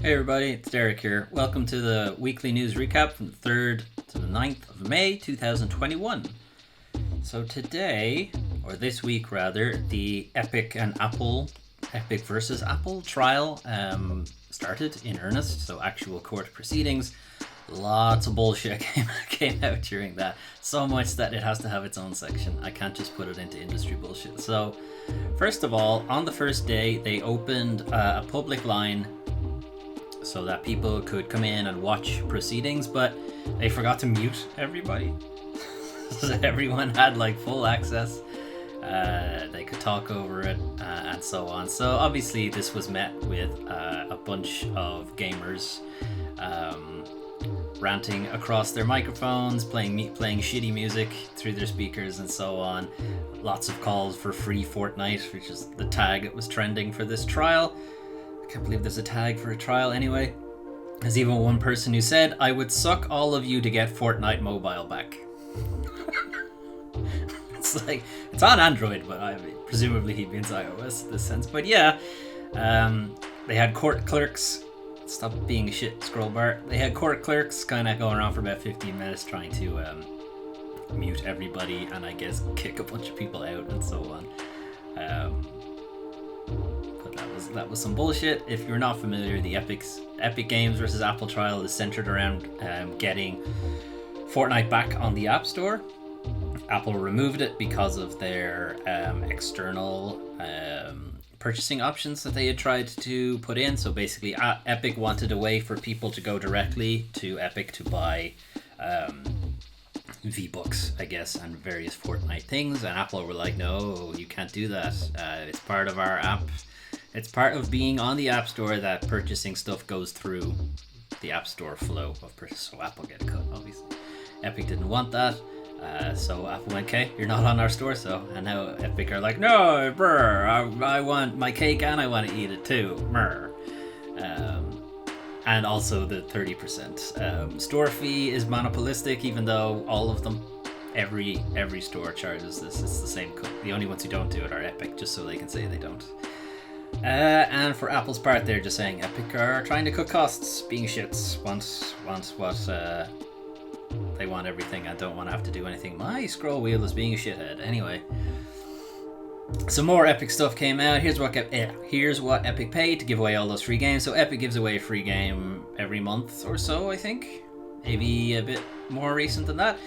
Hey everybody, it's Derek here. Welcome to the weekly news recap from the 3rd to the 9th of May 2021. So today, or this week rather, the Epic versus Apple trial started in earnest, so actual court proceedings. Lots of bullshit came out during that. So much that it has to have its own section. I can't just put it into industry bullshit. So, first of all, on the first day, they opened a public line so that people could come in and watch proceedings, but they forgot to mute everybody. So everyone had like full access. They could talk over it and so on. So obviously this was met with a bunch of gamers ranting across their microphones, playing shitty music through their speakers and so on. Lots of calls for free Fortnite, which is the tag that was trending for this trial. I can't believe there's a tag for a trial anyway. There's even one person who said, "I would suck all of you to get Fortnite mobile back." It's like, it's on Android, but presumably he means iOS in this sense. But yeah, they had court clerks. Stop being a shit scroll bar. They had court clerks kind of going around for about 15 minutes trying to mute everybody and I guess kick a bunch of people out and so on. But that was some bullshit. If you're not familiar, the Epic Games versus Apple trial is centered around getting Fortnite back on the App Store. Apple removed it because of their external purchasing options that they had tried to put in. So basically, Epic wanted a way for people to go directly to Epic to buy V-Bucks, I guess, and various Fortnite things. And Apple were like, no, you can't do that. It's part of our app. It's part of being on the App Store that purchasing stuff goes through the App Store flow of purchase. So Apple get a cut, obviously. Epic didn't want that. So Apple went, okay, you're not on our store, so. And now Epic are like, no, I want my cake and I want to eat it too, and also the 30% store fee is monopolistic, even though all of them, every store charges this. It's the same cut. The only ones who don't do it are Epic, just so they can say they don't. And for Apple's part, they're just saying Epic are trying to cut costs, being shits, want what they want everything and don't want to have to do anything. My scroll wheel is being a shithead. Anyway, some more Epic stuff came out. Here's what Epic paid to give away all those free games. So Epic gives away a free game every month or so, I think. Maybe a bit more recent than that.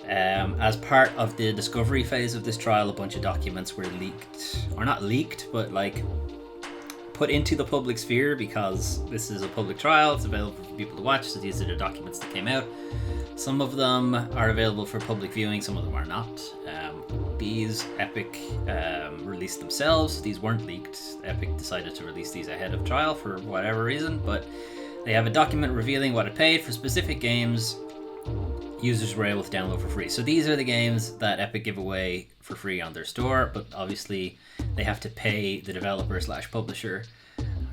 As part of the discovery phase of this trial, a bunch of documents were leaked. Or not leaked, but like put into the public sphere because this is a public trial. It's available for people to watch. So these are the documents that came out. Some of them are available for public viewing, some of them are not. These Epic released themselves. These weren't leaked. Epic decided to release these ahead of trial for whatever reason, but they have a document revealing what it paid for specific games users were able to download for free. So these are the games that Epic give away for free on their store, but obviously they have to pay the developer/publisher,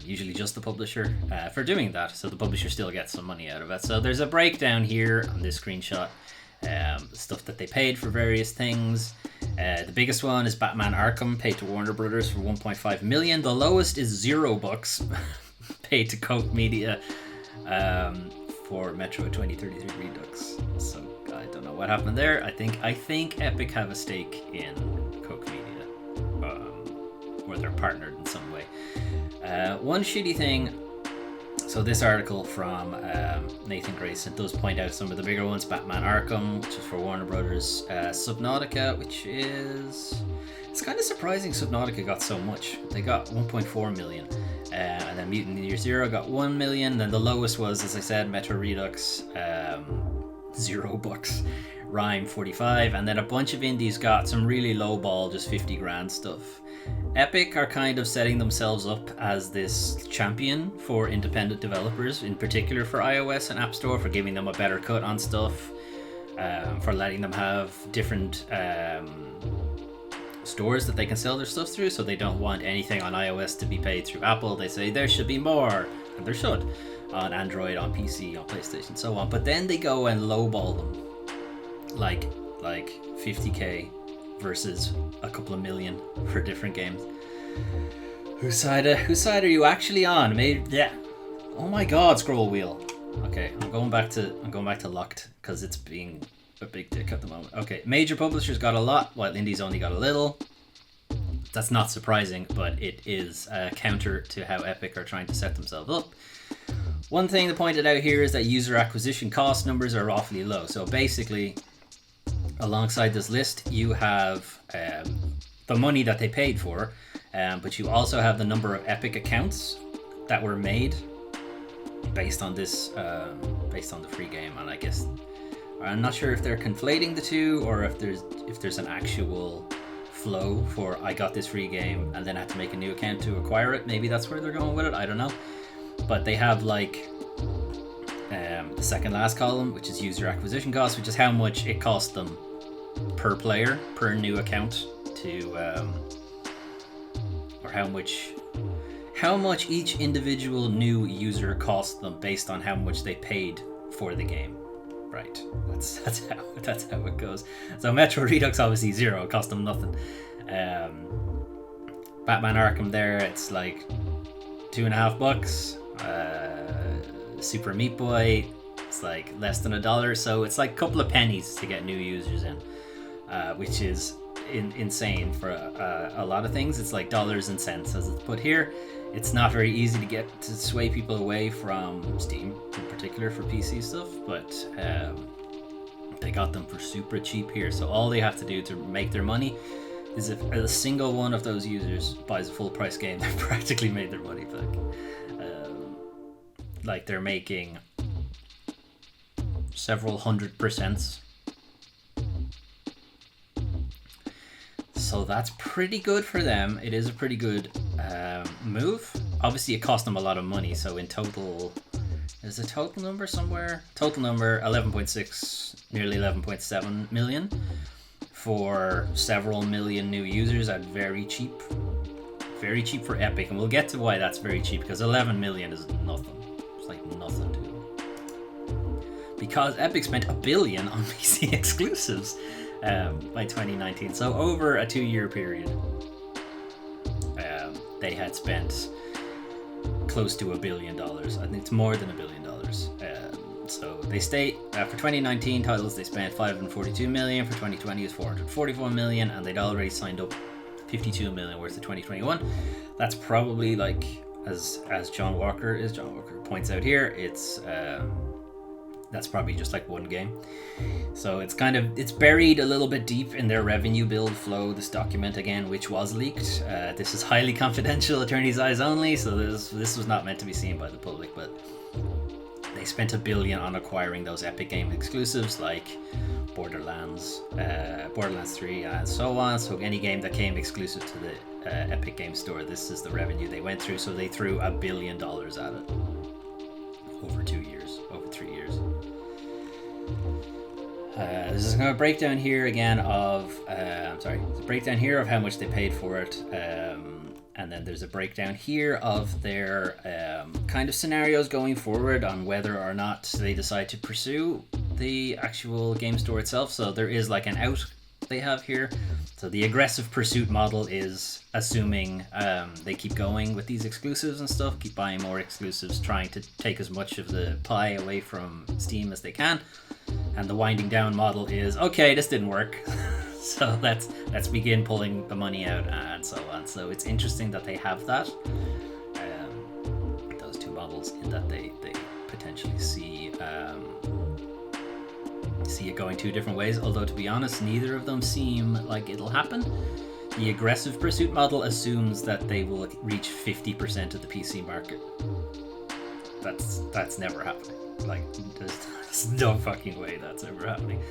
usually just the publisher, for doing that. So the publisher still gets some money out of it. So there's a breakdown here on this screenshot. Stuff that they paid for various things. The biggest one is Batman Arkham, paid to Warner Brothers for $1.5 million. The lowest is $0 paid to Koch Media for Metro 2033 Redux. So I don't know what happened there. I think Epic have a stake in Koch Media, or they're partnered in some way. One shitty thing. So this article from Nathan Grayson does point out some of the bigger ones. Batman Arkham, which is for Warner Brothers. Subnautica, which is... It's kind of surprising Subnautica got so much. They got 1.4 million. And then Mutant Year Zero got 1 million. Then the lowest was, as I said, Metro Redux, $0. Rhyme 45. And then a bunch of indies got some really low ball, just 50 grand stuff. Epic are kind of setting themselves up as this champion for independent developers, in particular for iOS and App Store, for giving them a better cut on stuff, for letting them have different stores that they can sell their stuff through, so they don't want anything on iOS to be paid through Apple. They say there should be more, and there should, on Android, on PC, on PlayStation, so on. But then they go and lowball them, like 50k versus a couple of million for different games. Whose side are you actually on? Maybe, yeah. Oh my god, scroll wheel. Okay, I'm going back to locked because it's being a big dick at the moment. Okay, major publishers got a lot, while indies only got a little. That's not surprising, but it is counter to how Epic are trying to set themselves up. One thing to point out here is that user acquisition cost numbers are awfully low. So basically, alongside this list, you have the money that they paid for, but you also have the number of Epic accounts that were made based on this, based on the free game. And I guess I'm not sure if they're conflating the two or if there's an actual flow for I got this free game and then I had to make a new account to acquire it. Maybe that's where they're going with it. I don't know. But they have like the second last column, which is user acquisition cost, which is how much it costs them per player, per new account to, or how much each individual new user costs them based on how much they paid for the game. Right, that's how it goes. So Metro Redux obviously zero, it cost them nothing. Batman Arkham there, it's like $2.50. Super Meat Boy, it's like less than $1, so it's like a couple of pennies to get new users in, which is insane for a lot of things. It's like dollars and cents as it's put here. It's not very easy to sway people away from Steam, in particular for PC stuff, but they got them for super cheap here. So all they have to do to make their money is if a single one of those users buys a full price game, they've practically made their money back. Like they're making several 100%. So that's pretty good for them. It is a pretty good move. Obviously, it cost them a lot of money. So in total, there's a total number somewhere. Total number 11.6, nearly 11.7 million for several million new users at very cheap for Epic. And we'll get to why that's very cheap, because 11 million is nothing. It's like nothing to them. Because Epic spent $1 billion on PC exclusives by 2019. So over a 2-year period, they had spent close to $1 billion. I think it's more than $1 billion. So they state for 2019 titles they spent $542 million. For 2020 is $444 million, and they'd already signed up $52 million worth of 2021. That's probably like, as John Walker points out here, it's that's probably just like one game. So it's buried a little bit deep in their revenue build flow, this document again, which was leaked. This is highly confidential, attorney's eyes only, so this was not meant to be seen by the public, but they spent $1 billion on acquiring those Epic Game exclusives like Borderlands 3 and so on. So any game that came exclusive to the Epic Game Store, this is the revenue they went through. So they threw $1 billion at it over 3 years. This is a breakdown here again of it's a breakdown here of how much they paid for it, and then there's a breakdown here of their kind of scenarios going forward on whether or not they decide to pursue the actual game store itself. So there is like an out they have here. So the aggressive pursuit model is assuming they keep going with these exclusives and stuff, keep buying more exclusives, trying to take as much of the pie away from Steam as they can. And the winding down model is, okay, this didn't work, so let's begin pulling the money out and so on. So it's interesting that they have that, those two models, in that they potentially see it going two different ways. Although, to be honest, neither of them seem like it'll happen. The aggressive pursuit model assumes that they will reach 50% of the PC market. That's never happening. Like, there's no fucking way that's ever happening.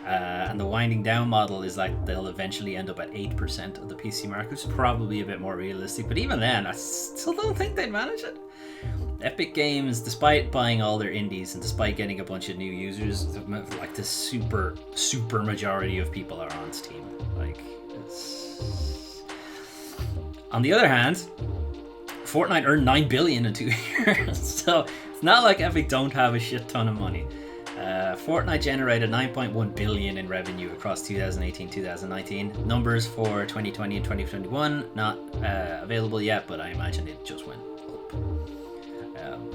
And the winding down model is like they'll eventually end up at 8% of the PC market, which is probably a bit more realistic. But even then, I still don't think they'd manage it. Epic Games, despite buying all their indies and despite getting a bunch of new users, like the super majority of people are on Steam. Like, it's... On the other hand, Fortnite earned $9 billion in 2 years, so it's not like Epic don't have a shit ton of money. Fortnite generated $9.1 billion in revenue across 2018-2019. Numbers for 2020 and 2021 not available yet, but I imagine it just went up.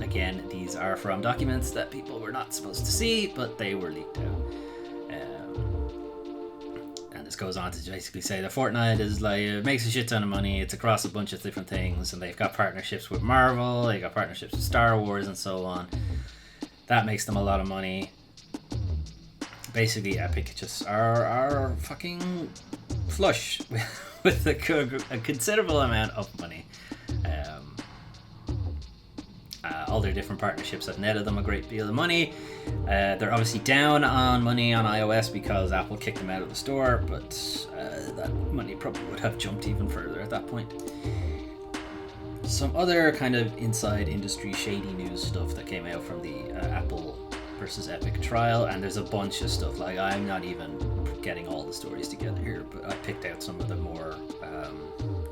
Again, these are from documents that people were not supposed to see, but they were leaked out. And this goes on to basically say that Fortnite is like, it makes a shit ton of money, it's across a bunch of different things, and they've got partnerships with Marvel, they got partnerships with Star Wars and so on. That makes them a lot of money. Basically, Epic just are fucking flush with a considerable amount of money. All their different partnerships have netted them a great deal of money. They're obviously down on money on iOS because Apple kicked them out of the store, but that money probably would have jumped even further at that point. Some other kind of inside industry shady news stuff that came out from the Apple versus Epic trial, and there's a bunch of stuff. Like, I'm not even getting all the stories together here, but I picked out some of the more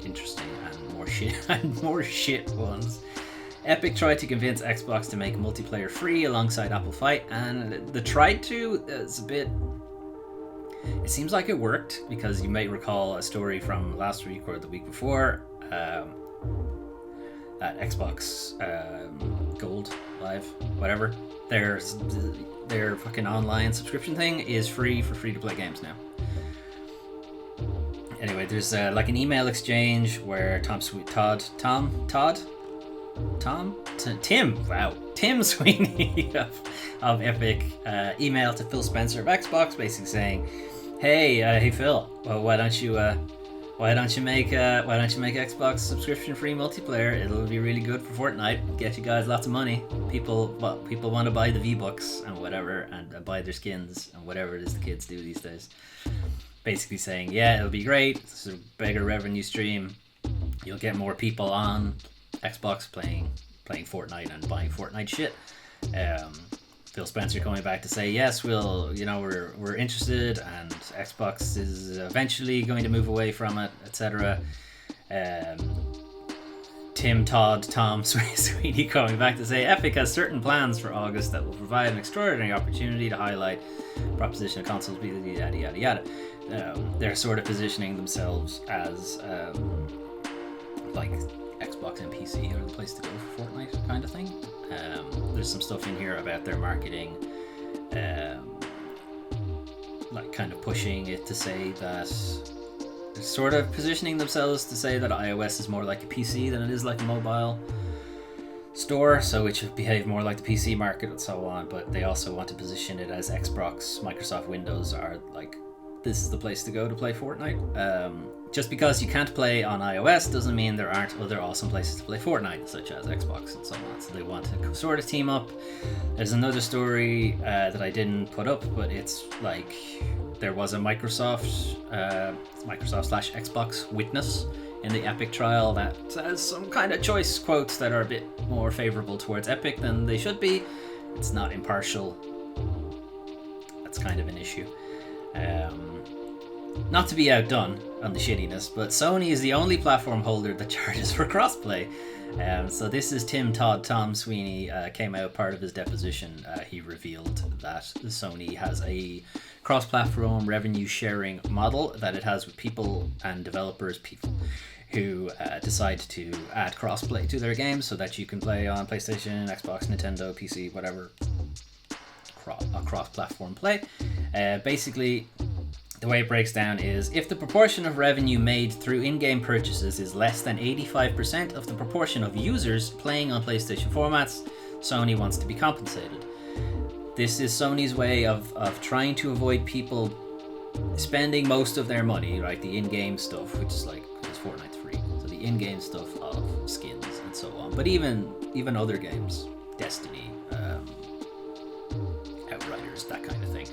interesting and more shit ones. Epic tried to convince Xbox to make multiplayer free alongside Apple Fight, and the tried to is a bit... It seems like it worked, because you might recall a story from last week or the week before that Xbox Gold Live, whatever, their fucking online subscription thing is free for free-to-play games now. Anyway, there's like an email exchange where Tim Sweeney of Epic emailed to Phil Spencer of Xbox, basically saying, "Hey Phil, well, why don't you make Xbox subscription free multiplayer? It'll be really good for Fortnite. Get you guys lots of money. People want to buy the V-Bucks and whatever, and buy their skins and whatever it is the kids do these days." Basically saying, yeah, it'll be great. It's a bigger revenue stream. You'll get more people on Xbox playing Fortnite and buying Fortnite shit. Phil Spencer coming back to say, yes, we're interested, and Xbox is eventually going to move away from it, etc. Tom Sweeney coming back to say, Epic has certain plans for August that will provide an extraordinary opportunity to highlight proposition of consoles, yada yada yada. They're sort of positioning themselves as like Xbox and PC are the place to go for Fortnite kind of thing. There's some stuff in here about their marketing, like kind of pushing it to say that they're sort of positioning themselves to say that iOS is more like a PC than it is like a mobile store, so it should behave more like the PC market and so on, but they also want to position it as Xbox, Microsoft Windows are like, this is the place to go to play Fortnite. Just because you can't play on iOS doesn't mean there aren't other awesome places to play Fortnite, such as Xbox and so on. So they want to sort of team up. There's another story that I didn't put up, but it's like there was a Microsoft/Xbox witness in the Epic trial that has some kind of choice quotes that are a bit more favorable towards Epic than they should be. It's not impartial. That's kind of an issue. Not to be outdone on the shittiness, but Sony is the only platform holder that charges for crossplay. So this is Tom Sweeney came out part of his deposition. He revealed that Sony has a cross-platform revenue sharing model that it has with people and developers, who decide to add crossplay to their games so that you can play on PlayStation, Xbox, Nintendo, PC, whatever, a cross-platform play. Basically, the way it breaks down is, if the proportion of revenue made through in-game purchases is less than 85% of the proportion of users playing on PlayStation formats, Sony wants to be compensated. This is Sony's way of trying to avoid people spending most of their money, right? The in-game stuff, which is like, because Fortnite's free, so the in-game stuff of skins and so on. But even other games, Destiny, Outriders, that kind of thing,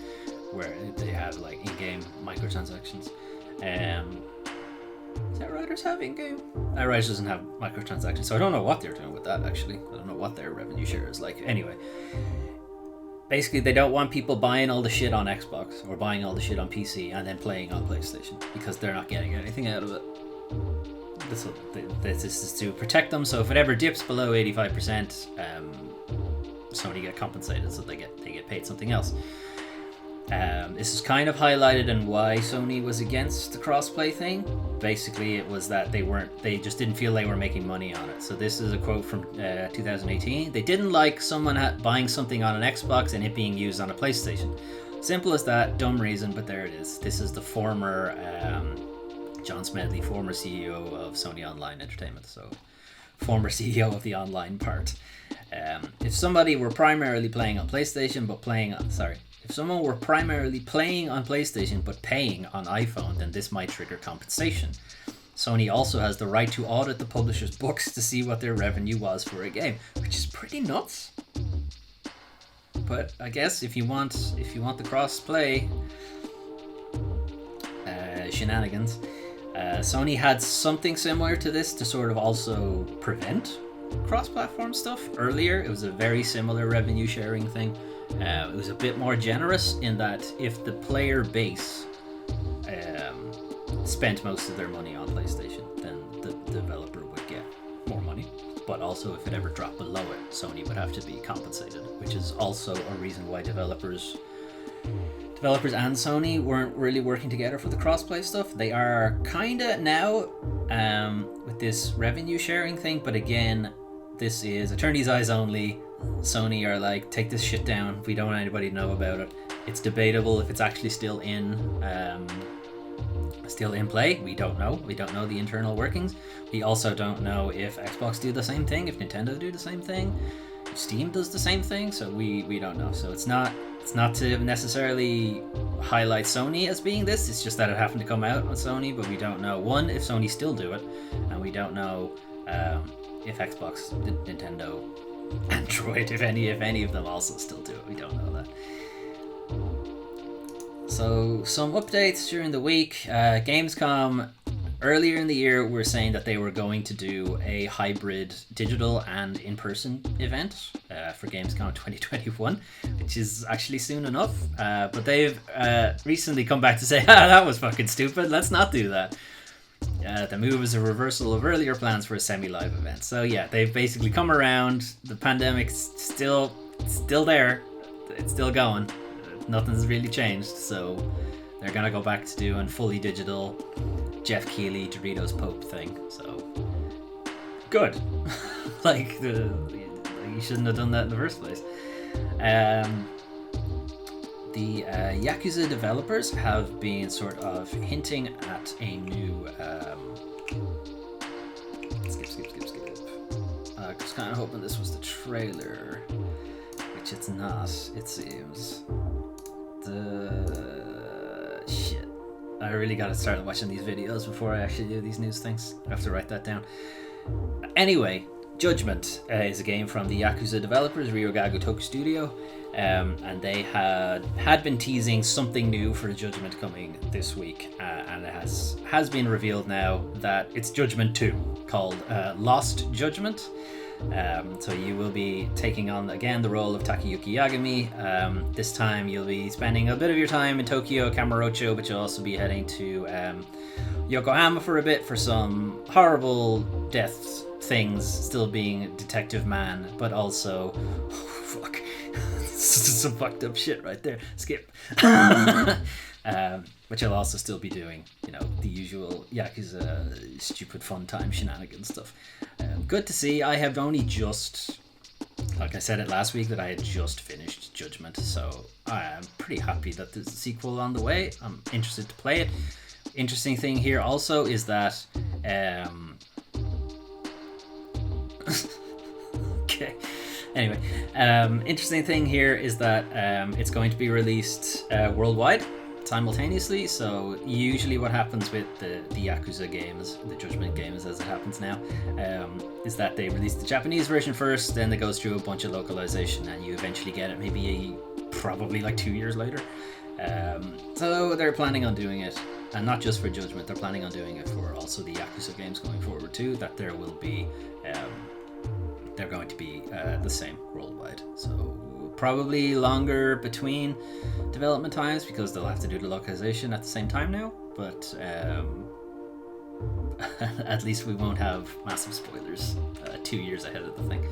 where they have like in-game microtransactions. Does Outriders have in-game? Outriders doesn't have microtransactions, so I don't know what they're doing with that actually. I don't know what their revenue share is like. Anyway, basically they don't want people buying all the shit on Xbox or buying all the shit on PC and then playing on PlayStation, because they're not getting anything out of it. This is to protect them, so if it ever dips below 85%, Sony get compensated, so they get paid something else. This is kind of highlighted in why Sony was against the crossplay thing. Basically, it was that they just didn't feel they were making money on it. So this is a quote from 2018. They didn't like someone buying something on an Xbox and it being used on a PlayStation. Simple as that, dumb reason, but there it is. This is the former John Smedley, former CEO of Sony Online Entertainment. So former CEO of the online part. If somebody were primarily playing on PlayStation but if someone were primarily playing on PlayStation but paying on iPhone, then this might trigger compensation. Sony also has the right to audit the publisher's books to see what their revenue was for a game, which is pretty nuts. But I guess if you want the cross-play shenanigans, Sony had something similar to this to sort of also prevent cross-platform stuff earlier. It was a very similar revenue sharing thing. It was a bit more generous in that if the player base spent most of their money on PlayStation, then the developer would get more money. But also if it ever dropped below it, Sony would have to be compensated, which is also a reason why developers and Sony weren't really working together for the crossplay stuff. They are kinda now with this revenue sharing thing, but again, this is attorney's eyes only. Sony are like, take this shit down. We don't want anybody to know about it. It's debatable if it's actually still in play. We don't know. We don't know the internal workings. We also don't know if Xbox do the same thing, if Nintendo do the same thing, if Steam does the same thing. So we don't know. So it's not to necessarily highlight Sony as being this. It's just that it happened to come out on Sony, but we don't know, one, if Sony still do it, and we don't know if Xbox, Nintendo, Android, if any of them also still do it. We don't know that. So some updates during the week. Gamescom earlier in the year were saying that they were going to do a hybrid digital and in-person event for Gamescom 2021, which is actually soon enough. But they've recently come back to say, that was fucking stupid. Let's not do that. The move is a reversal of earlier plans for a semi-live event. So yeah, they've basically come around. The pandemic's still there. It's still going. Nothing's really changed. So they're gonna go back to doing fully digital Jeff Keighley Doritos Pope thing. So good. You shouldn't have done that in the first place. The Yakuza developers have been sort of hinting at a new skip. I was kind of hoping this was the trailer, which it's not, it seems. Shit. I really gotta start watching these videos before I actually do these news things. I have to write that down. Anyway, Judgment is a game from the Yakuza developers, Ryogaku Toku Studio, and they had been teasing something new for Judgment coming this week, and it has been revealed now that it's Judgment 2, called Lost Judgment. So you will be taking on again the role of Takayuki Yagami. This time you'll be spending a bit of your time in Tokyo, Kamurocho, but you'll also be heading to Yokohama for a bit for some horrible death things, still being Detective Man, but also fuck, some fucked up shit right there. Skip. But you'll also still be doing, the usual Yakuza stupid fun time shenanigans stuff. Good to see. I have only just, like I said it last week, that I had just finished Judgment, so I am pretty happy that there's a sequel on the way. I'm interested to play it. Interesting thing here also is that okay. Anyway, interesting thing here is that it's going to be released worldwide simultaneously. So usually what happens with the Yakuza games, the Judgment games as it happens now, is that they release the Japanese version first, then it goes through a bunch of localization, and you eventually get it maybe probably like 2 years later. So they're planning on doing it, and not just for Judgment, they're planning on doing it for also the Yakuza games going forward too, that there will be they're going to be the same worldwide. So probably longer between development times because they'll have to do the localization at the same time now, but at least we won't have massive spoilers 2 years ahead of the thing.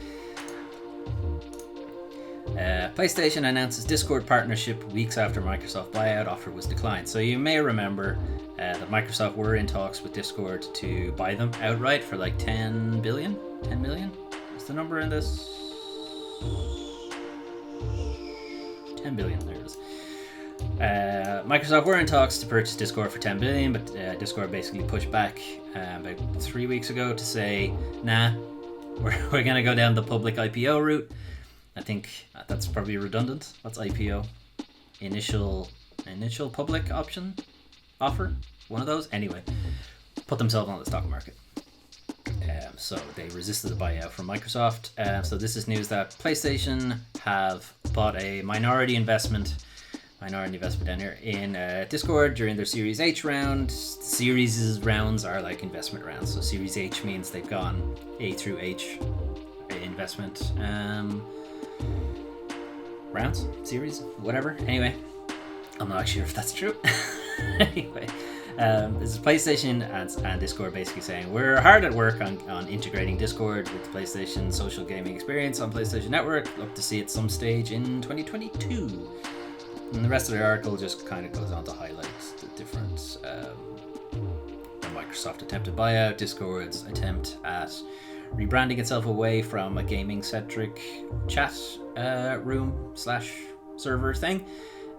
PlayStation announces Discord partnership weeks after Microsoft buyout offer was declined. So you may remember that Microsoft were in talks with Discord to buy them outright for like 10 billion? 10 million? What's the number in this? 10 billion, there it is. Microsoft were in talks to purchase Discord for 10 billion, but Discord basically pushed back about 3 weeks ago to say, nah, we're going to go down the public IPO route. I think that's probably redundant. What's IPO? Initial public option offer? One of those? Anyway, put themselves on the stock market. So they resisted the buyout from Microsoft. So this is news that PlayStation have bought a minority investment down here in Discord during their Series H round. Series rounds are like investment rounds. So Series H means they've gone A through H investment rounds, series, whatever. Anyway, I'm not sure if that's true. Anyway, this is PlayStation and Discord basically saying we're hard at work on integrating Discord with the PlayStation social gaming experience on PlayStation Network. Look to see it some stage in 2022. And the rest of the article just kind of goes on to highlight the different the Microsoft attempted buyout, Discord's attempt at rebranding itself away from a gaming-centric chat room / server thing,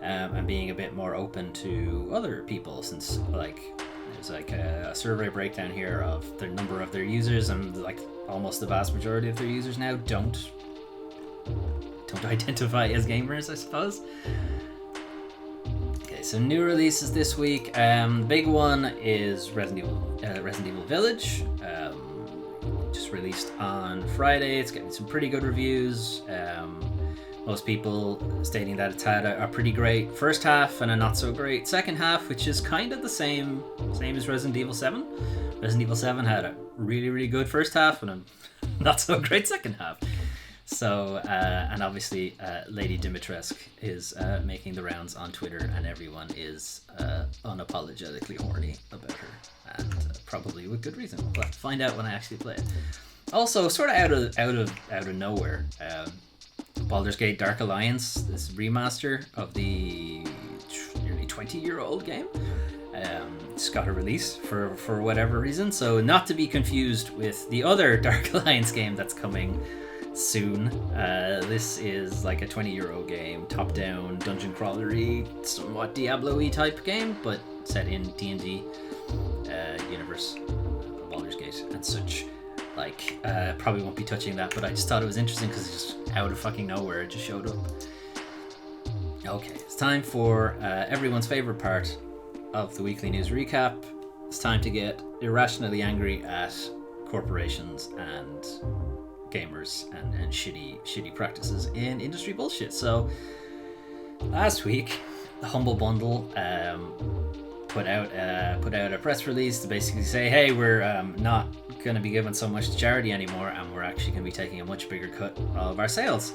and being a bit more open to other people, since like there's like a survey breakdown here of the number of their users, and like almost the vast majority of their users now don't identify as gamers, I suppose. Okay, so new releases this week. Big one is Resident Evil Village. Just released on Friday. It's getting some pretty good reviews. Most people stating that it's had a pretty great first half and a not so great second half, which is kind of the same as Resident Evil 7. Resident Evil 7 had a really, really good first half and a not so great second half. So, and obviously Lady Dimitrescu is making the rounds on Twitter, and everyone is unapologetically horny about her, and probably with good reason. We'll have to find out when I actually play it. Also, sort of out of nowhere, Baldur's Gate Dark Alliance, this remaster of the nearly 20-year-old game, just got a release for whatever reason. So not to be confused with the other Dark Alliance game that's coming soon. This is like a 20-year-old game, top-down dungeon crawlery, somewhat Diablo-y type game, but set in D&D universe, Baldur's Gate and such. Like, probably won't be touching that, but I just thought it was interesting because it's just out of fucking nowhere, it just showed up. Okay, it's time for everyone's favorite part of the weekly news recap. It's time to get irrationally angry at corporations and gamers and shitty practices in industry bullshit. So last week the Humble Bundle put out a press release to basically say, hey, we're not going to be giving so much to charity anymore, and we're actually going to be taking a much bigger cut of our sales.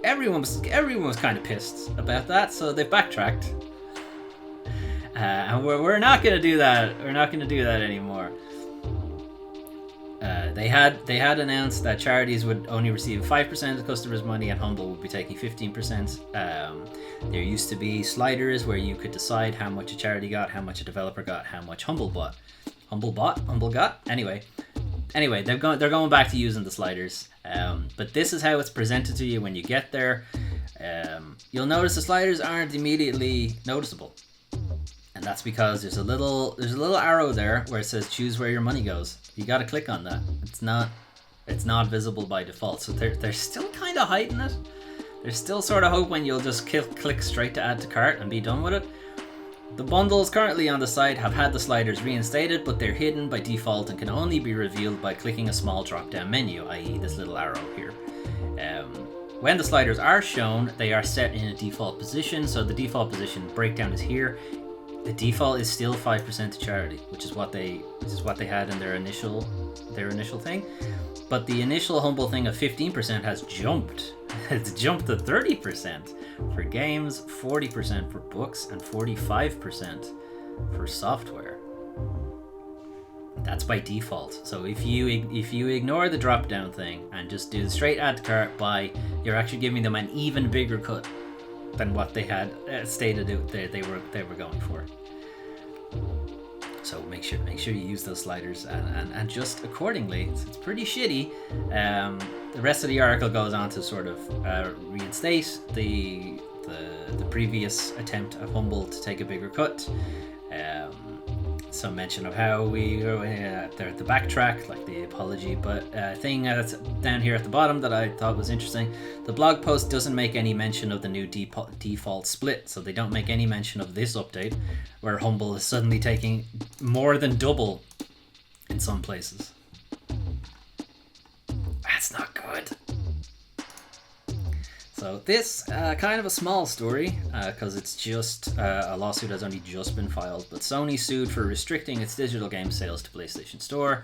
Everyone was kind of pissed about that, so they've backtracked, and we're not going to do that. We're not going to do that anymore. They had announced that charities would only receive 5% of customers' money, and Humble would be taking 15%. There used to be sliders where you could decide how much a charity got, how much a developer got, how much Humble got. Anyway, they're going back to using the sliders. But this is how it's presented to you when you get there. You'll notice the sliders aren't immediately noticeable. And that's because there's a little arrow there where it says choose where your money goes. You got to click on that. It's not visible by default. So they're still kind of hiding it. They're still sort of hoping you'll just click straight to add to cart and be done with it. The bundles currently on the site have had the sliders reinstated, but they're hidden by default and can only be revealed by clicking a small drop-down menu, i.e. this little arrow here. When the sliders are shown, they are set in a default position. So the default position breakdown is here. The default is still 5% to charity, which is what they had in their initial thing. But the initial Humble thing of 15% has jumped. It's jumped to 30% for games, 40% for books, and 45% for software. That's by default. So if you ignore the drop down thing and just do the straight add to cart, buy, You're actually giving them an even bigger cut than what they had stated they were going for. So make sure you use those sliders and adjust accordingly. It's pretty shitty. The rest of the article goes on to sort of reinstate the previous attempt of Humble to take a bigger cut. Some mention of how they're at the backtrack, like the apology, but thing that's down here at the bottom that I thought was interesting, the blog post doesn't make any mention of the new default split, so they don't make any mention of this update where Humble is suddenly taking more than double in some places. That's not good. So this kind of a small story because it's just a lawsuit has only just been filed, but Sony sued for restricting its digital game sales to PlayStation Store.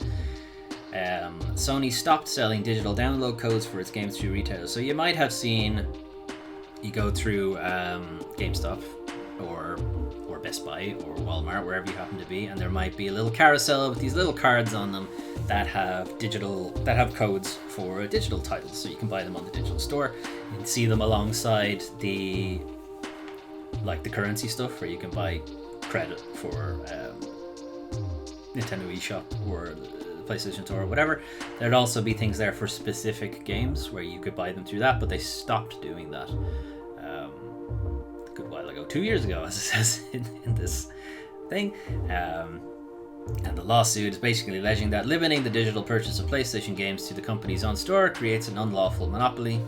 Sony stopped selling digital download codes for its games through retailers. So you might have seen, you go through GameStop or Best Buy or Walmart, wherever you happen to be, and there might be a little carousel with these little cards on them that have codes for digital titles, so you can buy them on the digital store. You can see them alongside the currency stuff, where you can buy credit for Nintendo eShop or the PlayStation Store or whatever. There'd also be things there for specific games where you could buy them through that, but they stopped doing that a good while ago, 2 years ago, as it says in this thing. And the lawsuit is basically alleging that limiting the digital purchase of PlayStation games to the company's own store creates an unlawful monopoly.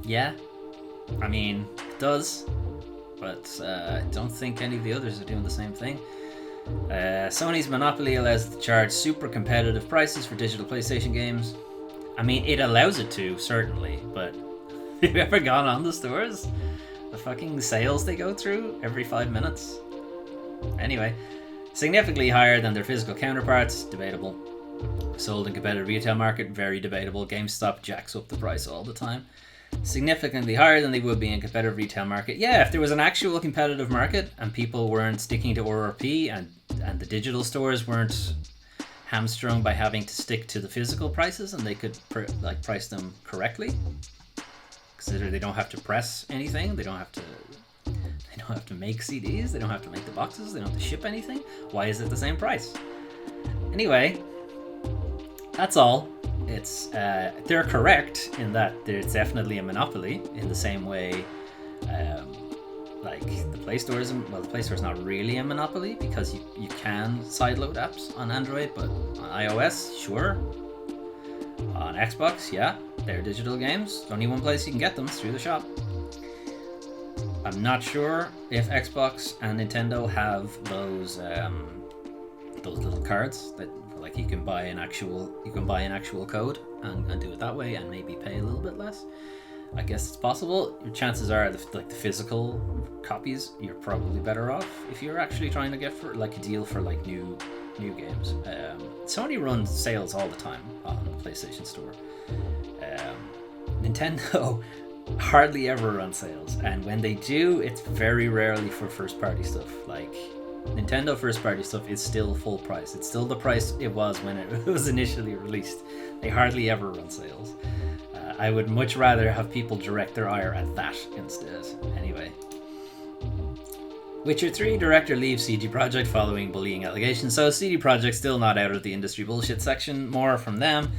Yeah, I mean, it does, but I don't think any of the others are doing the same thing. Sony's monopoly allows it to charge super competitive prices for digital PlayStation games. I mean, it allows it to, certainly, but have you ever gone on the stores? The fucking sales they go through every 5 minutes? Anyway, significantly higher than their physical counterparts, debatable. Sold in competitive retail market, very debatable. GameStop jacks up the price all the time. Significantly higher than they would be in competitive retail market. Yeah, if there was an actual competitive market and people weren't sticking to RRP and the digital stores weren't hamstrung by having to stick to the physical prices and they could price them correctly. Consider they don't have to press anything, they don't have to make CDs, they don't have to make the boxes, they don't have to ship anything. Why is it the same price? Anyway, that's all. It's they're correct in that there's definitely a monopoly in the same way like the Play Store is, well, the Play Store is not really a monopoly because you can sideload apps on Android, but on iOS, sure. On Xbox, yeah, they're digital games. Only one place you can get them is through the shop. I'm not sure if Xbox and Nintendo have those little cards that like you can buy an actual code and do it that way and maybe pay a little bit less. I guess it's possible. Your chances are the physical copies, you're probably better off if you're actually trying to get for like a deal for like new games. Sony runs sales all the time on the PlayStation Store. Nintendo hardly ever run sales, and when they do, it's very rarely for first party stuff. Like Nintendo first party stuff is still full price. It's still the price it was when it was initially released. They hardly ever run sales. I would much rather have people direct their ire at that instead. Anyway. Witcher 3 director leaves CD Projekt following bullying allegations. So CD Projekt still not out of the industry bullshit section. More from them.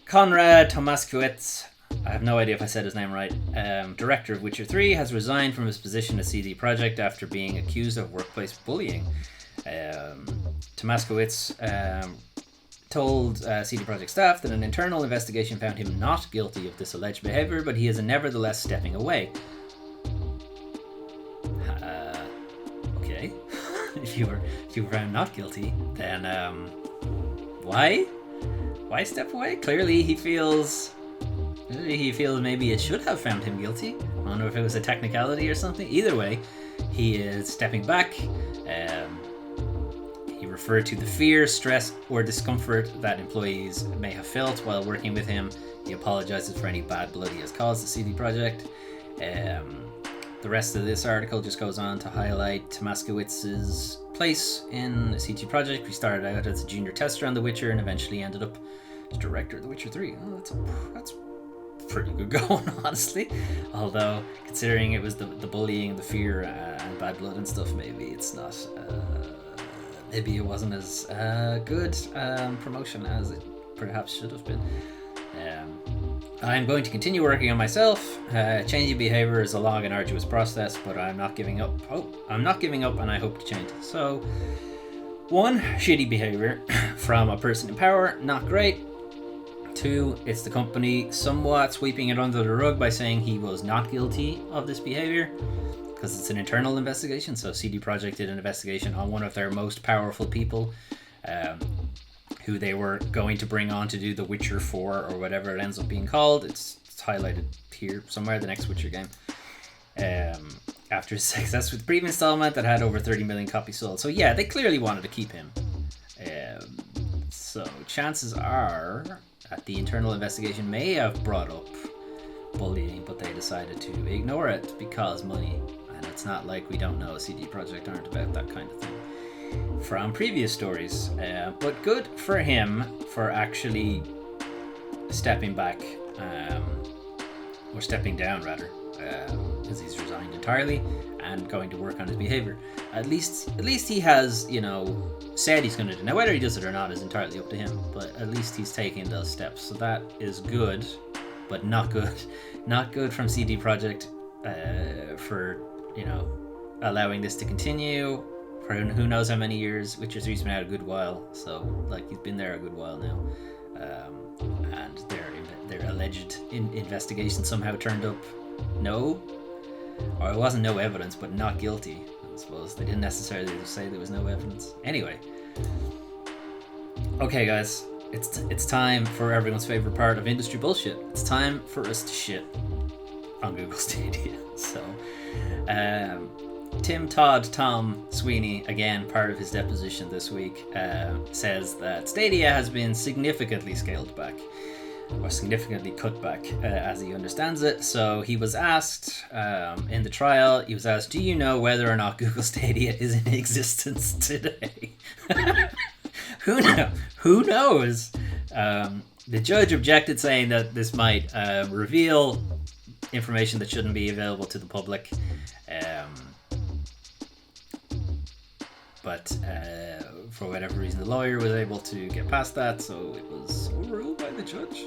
Konrad Tomaskowicz, I have no idea if I said his name right, director of Witcher 3, has resigned from his position at CD Projekt after being accused of workplace bullying. Tomaskowicz told CD Projekt staff that an internal investigation found him not guilty of this alleged behavior, but he is nevertheless stepping away. Okay. if you were found not guilty, then why step away? Clearly he feels maybe it should have found him guilty. I don't know if it was a technicality or something. Either way, he is stepping back. He referred to the fear, stress, or discomfort that employees may have felt while working with him. He apologizes for any bad blood he has caused to CD Projekt. The rest of this article just goes on to highlight Tomaskowicz's place in CD Projekt. He started out as a junior tester on The Witcher and eventually ended up as director of The Witcher 3. Oh, that's pretty good going, honestly. Although, considering it was the bullying, the fear, and bad blood and stuff, maybe it's not. Maybe it wasn't as good promotion as it perhaps should have been. I'm going to continue working on myself. Changing behavior is a long and arduous process, but I'm not giving up. I'm not giving up, and I hope to change it. So, 1, shitty behavior from a person in power, not great. 2, it's the company somewhat sweeping it under the rug by saying he was not guilty of this behavior, because it's an internal investigation. So CD Projekt did an investigation on one of their most powerful people, who they were going to bring on to do The Witcher 4 or whatever it ends up being called. It's highlighted here somewhere, the next Witcher game. After his success with the previous installment that had over 30 million copies sold. So yeah, they clearly wanted to keep him. So chances are that the internal investigation may have brought up bullying, but they decided to ignore it because money. And it's not like we don't know CD Projekt aren't about that kind of thing from previous stories. But good for him for actually stepping back, or stepping down rather, because he's resigned entirely and going to work on his behavior. At least he has, said he's going to do. Now whether he does it or not is entirely up to him, but at least he's taking those steps. So that is good, but not good. Not good from CD Projekt for allowing this to continue for who knows how many years. Witcher 3's been out a good while, so he's been there a good while now, and their alleged investigation somehow turned up or it wasn't no evidence, but not guilty. I suppose they didn't necessarily say there was no evidence. Anyway, okay guys, it's time for everyone's favorite part of industry bullshit. It's time for us to shit on Google Stadia. So Tom Sweeney, again part of his deposition this week, says that Stadia has been significantly scaled back, or significantly cut back, as he understands it. So he was asked in the trial, do you know whether or not Google Stadia is in existence today? Who knows? The judge objected, saying that this might reveal information that shouldn't be available to the public. But for whatever reason, the lawyer was able to get past that, so it was overruled by the judge.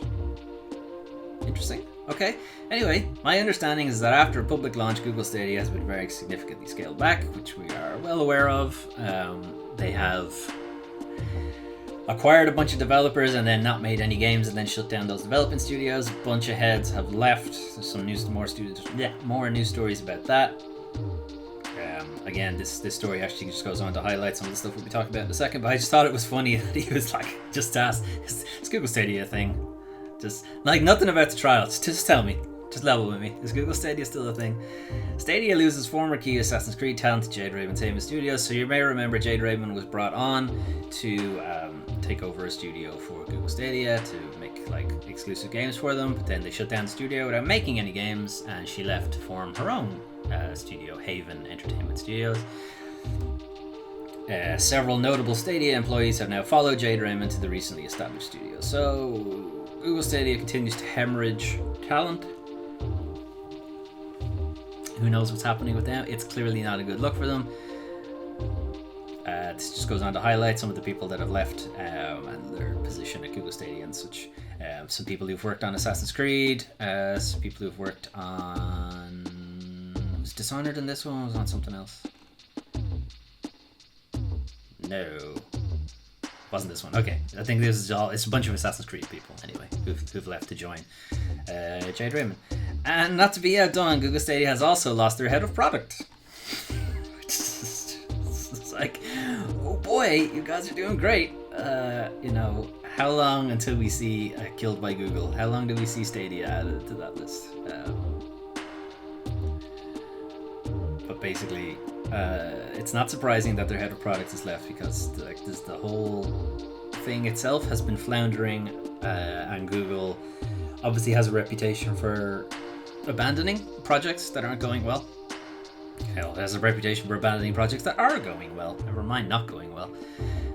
Interesting. Okay. Anyway, my understanding is that after public launch, Google Stadia has been very significantly scaled back, which we are well aware of. They have acquired a bunch of developers and then not made any games and then shut down those development studios. A bunch of heads have left. There's some more news stories about that. Again, this story actually just goes on to highlight some of the stuff we'll be talking about in a second, but I just thought it was funny that he was just asked, is Google Stadia a thing? Just nothing about the trial, just tell me, just level with me, is Google Stadia still a thing? Stadia loses former key Assassin's Creed talent to Jade Raymond Famous Studios. So you may remember Jade Raymond was brought on to take over a studio for Google Stadia to make exclusive games for them, but then they shut down the studio without making any games, and she left to form her own studio, Haven Entertainment Studios. Several notable Stadia employees have now followed Jade Raymond to the recently established studio. So Google Stadia continues to hemorrhage talent. Who knows what's happening with them? It's clearly not a good look for them. This just goes on to highlight some of the people that have left and their position at Google Stadia and such. Some people who've worked on Assassin's Creed, some people who've worked on... Was Dishonored in this one, or was it on something else? No. Wasn't this one. Okay. I think this is it's a bunch of Assassin's Creed people, anyway, who've left to join Jade Raymond. And not to be outdone, Google Stadia has also lost their head of product. It's like, oh boy, you guys are doing great. How long until we see Killed by Google? How long do we see Stadia added to that list? But basically, it's not surprising that their head of product is left, because the whole thing itself has been floundering, and Google obviously has a reputation for abandoning projects that aren't going well. Hell, it has a reputation for abandoning projects that are going well. Never mind not going well.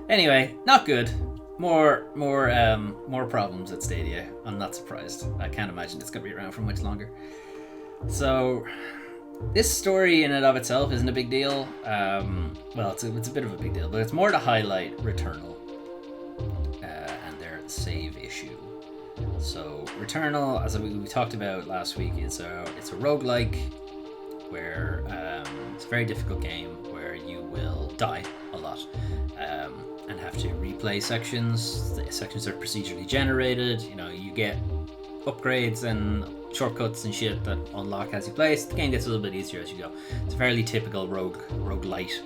Anyway, not good. more problems at Stadia. I'm not surprised. I can't imagine it's going to be around for much longer. So this story in and of itself isn't a big deal. Well, it's a bit of a big deal, but it's more to highlight Returnal and their save issue. So Returnal, as we talked about last week, it's a roguelike where it's a very difficult game where you will die a lot and have to replay sections. The sections are procedurally generated. You know, you get upgrades and shortcuts and shit that unlock as you play. So the game gets a little bit easier as you go. It's a fairly typical roguelite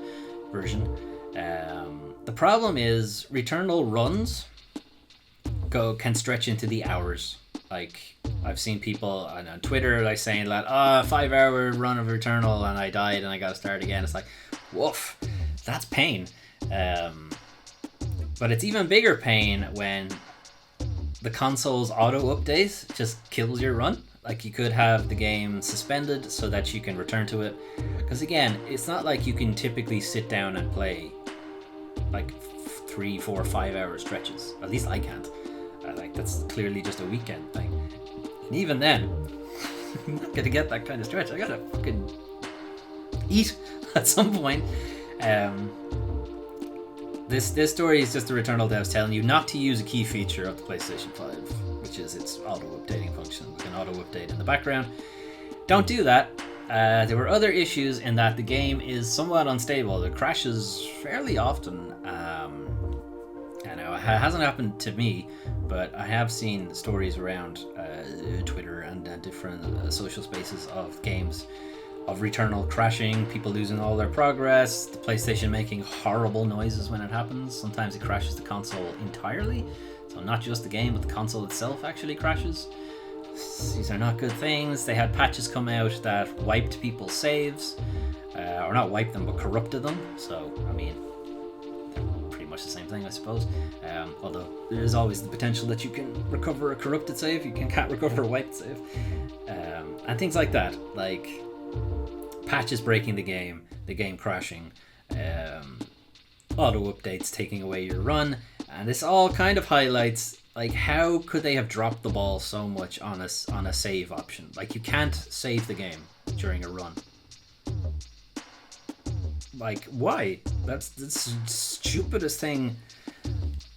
version. The problem is Returnal runs can stretch into the hours. Like, I've seen people on Twitter like saying that 5-hour run of Returnal and I died and I gotta start again. It's like, woof, that's pain. But it's even bigger pain when the console's auto update just kills your run. Like, you could have the game suspended so that you can return to it. Because again, it's not like you can typically sit down and play like 3, 4, 5-hour stretches. At least I can't. Like, that's clearly just a weekend thing. And even then, I'm not gonna get that kind of stretch. I gotta fucking eat at some point. This story is just the Returnal devs telling you not to use a key feature of the PlayStation 5, which is its auto-updating function. We can auto-update in the background. Don't do that. There were other issues in that the game is somewhat unstable. It crashes fairly often. I know it hasn't happened to me, but I have seen stories around Twitter and different social spaces of games of Returnal crashing, people losing all their progress, the PlayStation making horrible noises when it happens. Sometimes it crashes the console entirely, so not just the game, but the console itself actually crashes. These are not good things. They had patches come out that wiped people's saves, or not wiped them, but corrupted them. So, I mean, pretty much the same thing, I suppose. Although there is always the potential that you can recover a corrupted save, you can't recover a wiped save, and things like that. Like patches breaking the game crashing, auto updates taking away your run, and this all kind of highlights like how could they have dropped the ball so much on a save option. Like, you can't save the game during a run. Like, why? That's the stupidest thing.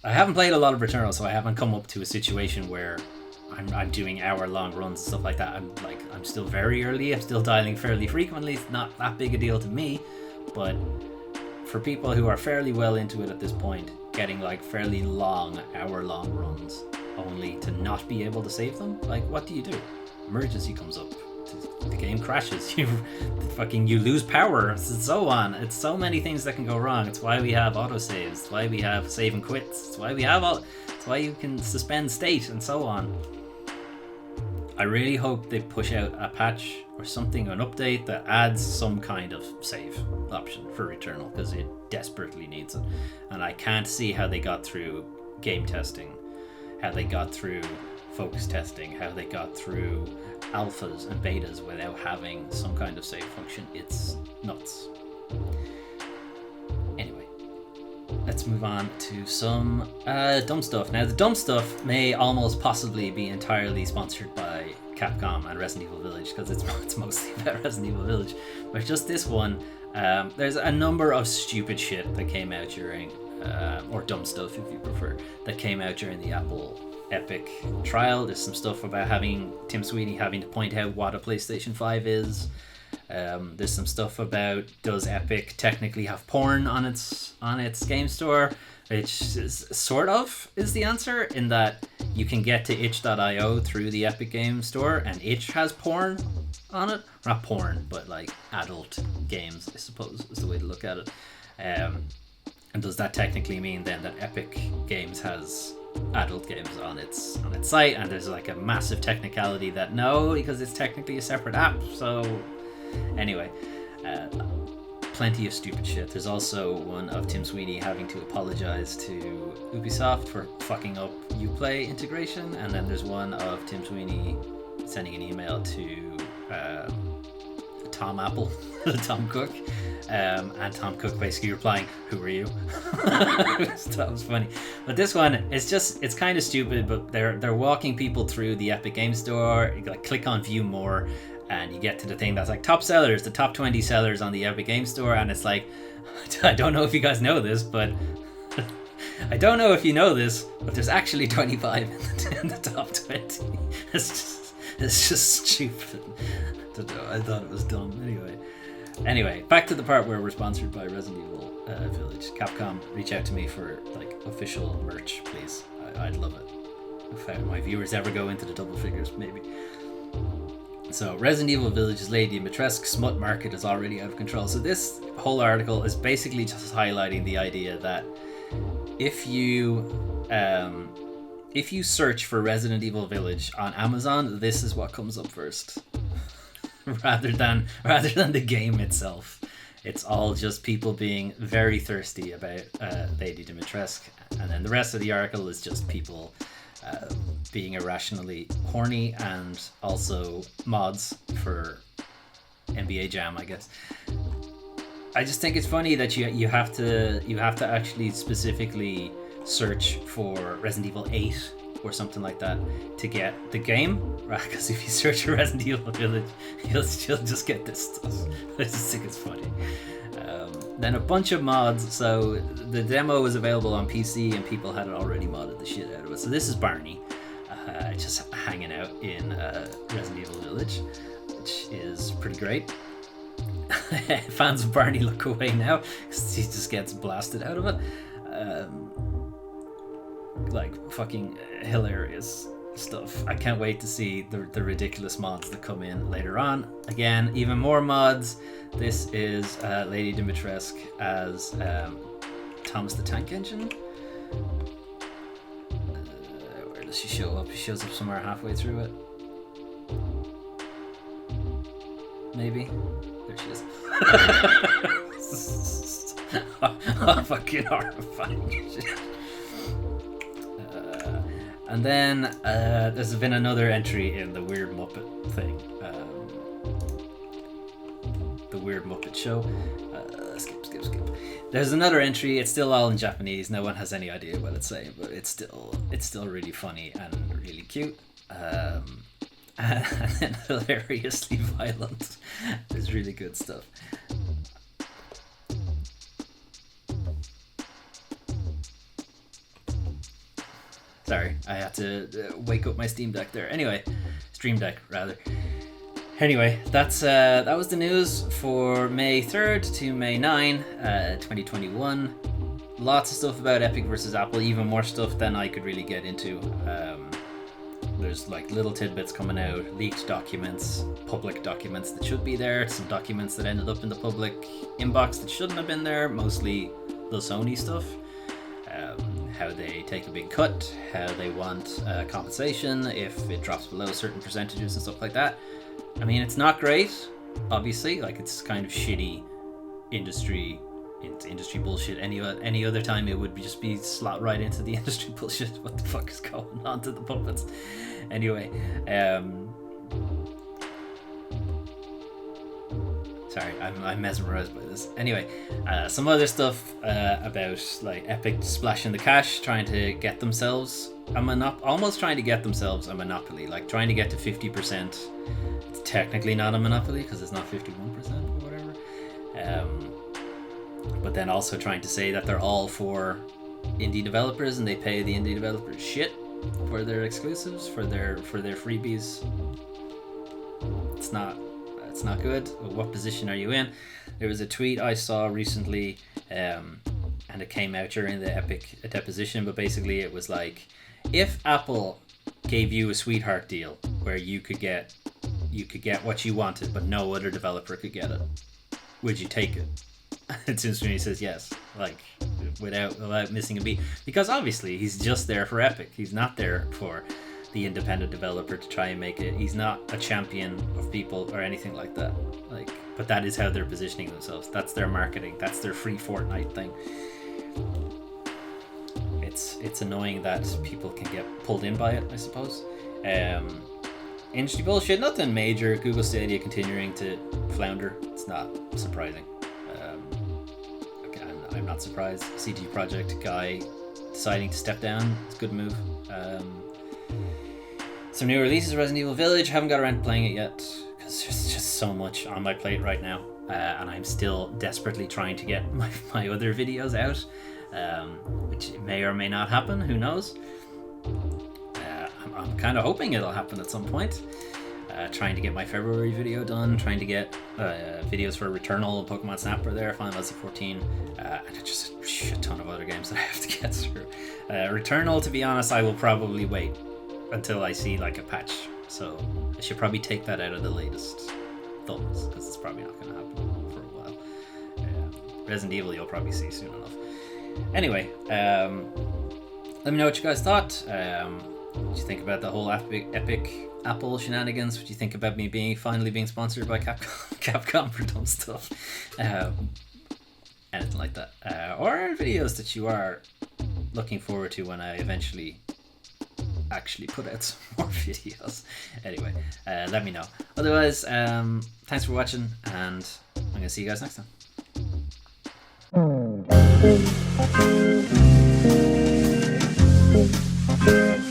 I haven't played a lot of Returnal, so I haven't come up to a situation where I'm doing hour-long runs and stuff like that. I'm still very early. I'm still dialing fairly frequently. It's not that big a deal to me, but for people who are fairly well into it at this point, getting like fairly long, hour-long runs only to not be able to save them, like, what do? Emergency comes up. The game crashes. You lose power, and so on. It's so many things that can go wrong. It's why we have autosaves. It's why we have save and quits. It's why it's why you can suspend state and so on. I really hope they push out a patch or something, an update that adds some kind of save option for Returnal, because it desperately needs it. And I can't see how they got through game testing, how they got through focus testing, how they got through alphas and betas without having some kind of save function. It's nuts. Anyway, let's move on to some dumb stuff. Now, the dumb stuff may almost possibly be entirely sponsored by Capcom and Resident Evil Village, because it's mostly about Resident Evil Village. But just this one, there's a number of stupid shit that came out during, or dumb stuff if you prefer, that came out during the Apple Epic trial. There's some stuff about Tim Sweeney having to point out what a PlayStation 5 is. There's some stuff about, does Epic technically have porn on its game store, which is sort of is the answer, in that you can get to itch.io through the Epic Game Store, and itch has porn on it. Not porn, but like adult games, I suppose, is the way to look at it. And does that technically mean then that Epic Games has adult games on its site? And there's like a massive technicality that no, because it's technically a separate app. So anyway, plenty of stupid shit. There's also one of Tim Sweeney having to apologize to Ubisoft for fucking up Uplay integration, and then there's one of Tim Sweeney sending an email to Tom Apple, Tom Cook, and Tom Cook basically replying, "Who are you?" That was funny. But this one, it's kind of stupid. But they're walking people through the Epic Game Store. You like click on View More, and you get to the thing that's like top sellers, the top 20 sellers on the Epic Game Store, and it's like, I don't know if you guys know this, but I don't know if you know this, but there's actually 25 in the top 20. It's just stupid. I thought it was dumb. Anyway, back to the part where we're sponsored by Resident Evil Village. Capcom, reach out to me for like official merch, please. I'd love it. If my viewers ever go into the double figures, maybe. So, Resident Evil Village's Lady Dimitrescu smut market is already out of control. So this whole article is basically just highlighting the idea that if you search for Resident Evil Village on Amazon, this is what comes up first. rather than the game itself. It's all just people being very thirsty about Lady Dimitrescu, and then the rest of the article is just people being irrationally horny, and also mods for NBA Jam, I guess. I just think it's funny that you have to actually specifically search for Resident Evil 8 or something like that to get the game, right? Because if you search for Resident Evil Village, you'll just get this stuff. I just think it's funny. Then a bunch of mods. So the demo was available on PC and people had already modded the shit out of it. So this is Barney just hanging out in Resident Evil Village, which is pretty great. Fans of Barney look away now because he just gets blasted out of it. Like fucking hilarious stuff. I can't wait to see the ridiculous mods that come in later on. Again, even more mods. This is Lady Dimitrescu as Thomas the Tank Engine. Where does she show up? She shows up somewhere halfway through it. Maybe. There she is. Oh, fucking horrifying shit. And then there's been another entry in the Weird Muppet thing. The Weird Muppet Show. Skip. There's another entry. It's still all in Japanese. No one has any idea what it's saying, but it's still really funny and really cute. And then hilariously violent. There's really good stuff. Sorry, I had to wake up my Steam Deck there. Anyway, Stream Deck rather. Anyway, that was the news for May 3rd to May 9, 2021. Lots of stuff about Epic versus Apple, even more stuff than I could really get into. There's like little tidbits coming out, leaked documents, public documents that should be there, some documents that ended up in the public inbox that shouldn't have been there, mostly the Sony stuff. How they take a big cut, how they want compensation if it drops below certain percentages and stuff like that. I mean, it's not great, obviously. Like, it's kind of shitty industry bullshit. Any other time it would just be slot right into the industry bullshit. What the fuck is going on to the puppets? Anyway, sorry, I'm mesmerized by this. Anyway, some other stuff about like Epic splashing the cash, trying to get themselves almost trying to get themselves a monopoly, like trying to get to 50%. It's technically not a monopoly because it's not 51% or whatever. But then also trying to say that they're all for indie developers and they pay the indie developers shit for their exclusives, for their freebies. It's not good. What position are you in? There was a tweet I saw recently, and it came out during the Epic deposition, but basically it was like, if Apple gave you a sweetheart deal where you could get what you wanted but no other developer could get it, would you take it? It seems to me he says yes, like without missing a beat, because obviously he's just there for Epic. He's not there for the independent developer to try and make it. He's not a champion of people or anything like that. Like, but that is how they're positioning themselves. That's their marketing. That's their free Fortnite thing. It's annoying that people can get pulled in by it, I suppose. industry bullshit, nothing major. Google Stadia continuing to flounder. It's not surprising. Okay, I'm not surprised. CG Projekt guy deciding to step down. It's a good move. Some new releases of Resident Evil Village. Haven't got around to playing it yet because there's just so much on my plate right now, and I'm still desperately trying to get my other videos out, which may or may not happen. Who knows? I'm kind of hoping it'll happen at some point. Trying to get my February video done. Trying to get videos for Returnal and Pokemon Snap are there. Final Fantasy 14, and just a shit ton of other games that I have to get through. Returnal, to be honest, I will probably wait until I see like a patch, so I should probably take that out of the latest thumbs because it's probably not going to happen for a while. Resident Evil you'll probably see soon enough. Anyway, let me know what you guys thought. What do you think about the whole epic Apple shenanigans? What do you think about me finally being sponsored by Capcom for dumb stuff? Anything like that, or videos that you are looking forward to when I eventually actually put out some more videos. Anyway, let me know. Otherwise, thanks for watching, and I'm gonna see you guys next time.